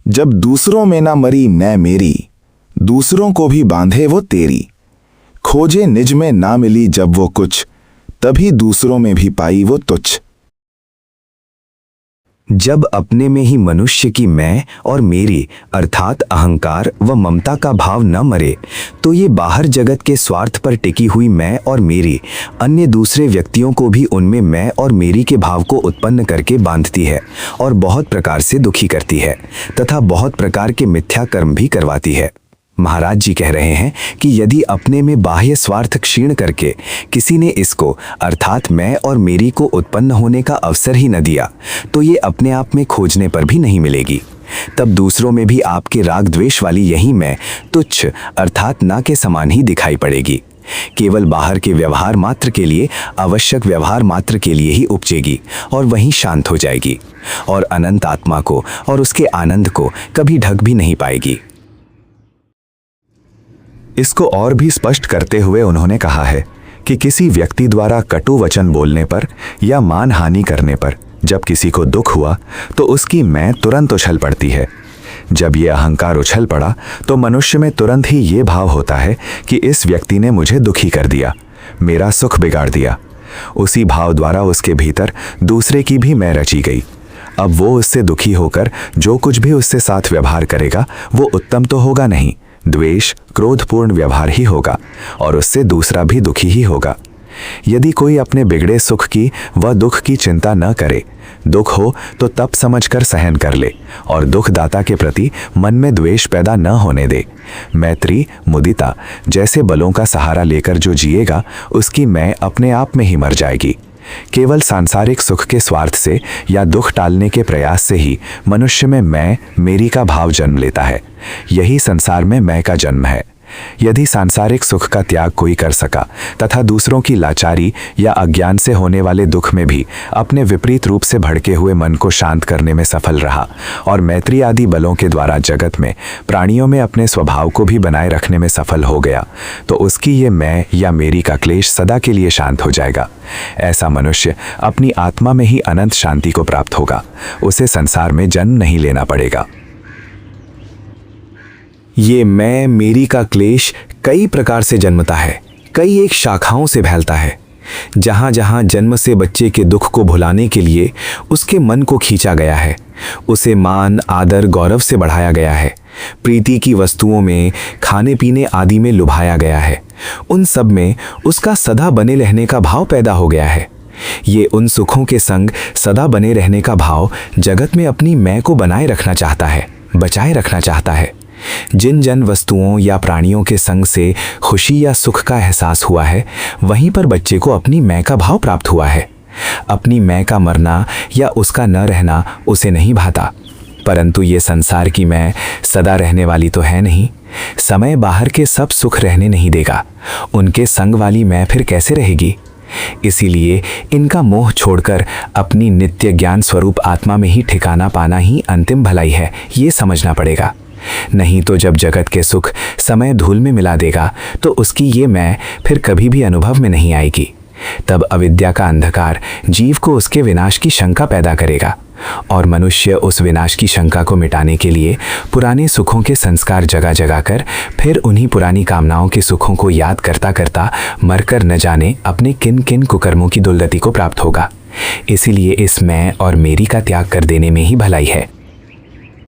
जब दूसरों में ना मरी मैं मेरी, दूसरों को भी बांधे वो तेरी। खोजे निज में ना मिली जब वो कुछ, तभी दूसरों में भी पाई वो तुच्छ। जब अपने में ही मनुष्य की मैं और मेरी अर्थात अहंकार व ममता का भाव न मरे, तो ये बाहर जगत के स्वार्थ पर टिकी हुई मैं और मेरी अन्य दूसरे व्यक्तियों को भी उनमें मैं और मेरी के भाव को उत्पन्न करके बांधती है और बहुत प्रकार से दुखी करती है तथा बहुत प्रकार के मिथ्या कर्म भी करवाती है। महाराज जी कह रहे हैं कि यदि अपने में बाह्य स्वार्थ क्षीण करके किसी ने इसको अर्थात मैं और मेरी को उत्पन्न होने का अवसर ही न दिया, तो ये अपने आप में खोजने पर भी नहीं मिलेगी। तब दूसरों में भी आपके राग द्वेष वाली यही मैं तुच्छ अर्थात ना के समान ही दिखाई पड़ेगी। केवल बाहर के व्यवहार मात्र के लिए, आवश्यक व्यवहार मात्र के लिए ही उपजेगी और वहीं शांत हो जाएगी और अनंत आत्मा को और उसके आनंद को कभी ढक भी नहीं पाएगी। इसको और भी स्पष्ट करते हुए उन्होंने कहा है कि किसी व्यक्ति द्वारा कटु वचन बोलने पर या मान हानि करने पर जब किसी को दुख हुआ तो उसकी मैं तुरंत उछल पड़ती है। जब ये अहंकार उछल पड़ा तो मनुष्य में तुरंत ही ये भाव होता है कि इस व्यक्ति ने मुझे दुखी कर दिया, मेरा सुख बिगाड़ दिया। उसी भाव द्वारा उसके भीतर दूसरे की भी मैं रची गई। अब वो उससे दुखी होकर जो कुछ भी उससे साथ व्यवहार करेगा वो उत्तम तो होगा नहीं, द्वेष क्रोधपूर्ण व्यवहार ही होगा और उससे दूसरा भी दुखी ही होगा। यदि कोई अपने बिगड़े सुख की व दुख की चिंता न करे, दुख हो तो तप समझकर सहन कर ले और दुखदाता के प्रति मन में द्वेष पैदा न होने दे। मैत्री मुदिता जैसे बलों का सहारा लेकर जो जिएगा उसकी मैं अपने आप में ही मर जाएगी। केवल सांसारिक सुख के स्वार्थ से या दुख टालने के प्रयास से ही मनुष्य में मैं मेरी का भाव जन्म लेता है। यही संसार में मैं का जन्म है। यदि सांसारिक सुख का त्याग कोई कर सका तथा दूसरों की लाचारी या अज्ञान से होने वाले दुख में भी अपने विपरीत रूप से भड़के हुए मन को शांत करने में सफल रहा और मैत्री आदि बलों के द्वारा जगत में प्राणियों में अपने स्वभाव को भी बनाए रखने में सफल हो गया, तो उसकी ये मैं या मेरी का क्लेश सदा के लिए शांत हो जाएगा। ऐसा मनुष्य अपनी आत्मा में ही अनंत शांति को प्राप्त होगा। उसे संसार में जन्म नहीं लेना पड़ेगा। ये मैं मेरी का क्लेश कई प्रकार से जन्मता है, कई एक शाखाओं से फैलता है। जहाँ जहाँ जन्म से बच्चे के दुख को भुलाने के लिए उसके मन को खींचा गया है, उसे मान आदर गौरव से बढ़ाया गया है, प्रीति की वस्तुओं में खाने पीने आदि में लुभाया गया है, उन सब में उसका सदा बने रहने का भाव पैदा हो गया है। ये उन सुखों के संग सदा बने रहने का भाव जगत में अपनी मैं को बनाए रखना चाहता है, बचाए रखना चाहता है। जिन जन वस्तुओं या प्राणियों के संग से खुशी या सुख का एहसास हुआ है, वहीं पर बच्चे को अपनी मैं का भाव प्राप्त हुआ है। अपनी मैं का मरना या उसका न रहना उसे नहीं भाता, परंतु ये संसार की मैं सदा रहने वाली तो है नहीं। समय बाहर के सब सुख रहने नहीं देगा, उनके संग वाली मैं फिर कैसे रहेगी। इसीलिए इनका मोह छोड़कर अपनी नित्य ज्ञान स्वरूप आत्मा में ही ठिकाना पाना ही अंतिम भलाई है, ये समझना पड़ेगा। नहीं तो जब जगत के सुख समय धूल में मिला देगा तो उसकी ये मैं फिर कभी भी अनुभव में नहीं आएगी। तब अविद्या का अंधकार जीव को उसके विनाश की शंका पैदा करेगा और मनुष्य उस विनाश की शंका को मिटाने के लिए पुराने सुखों के संस्कार जगा जगा कर फिर उन्हीं पुरानी कामनाओं के सुखों को याद करता करता मरकर न जाने अपने किन किन कुकर्मों की दुर्गति को प्राप्त होगा। इसीलिए इस मैं और मेरी का त्याग कर देने में ही भलाई है।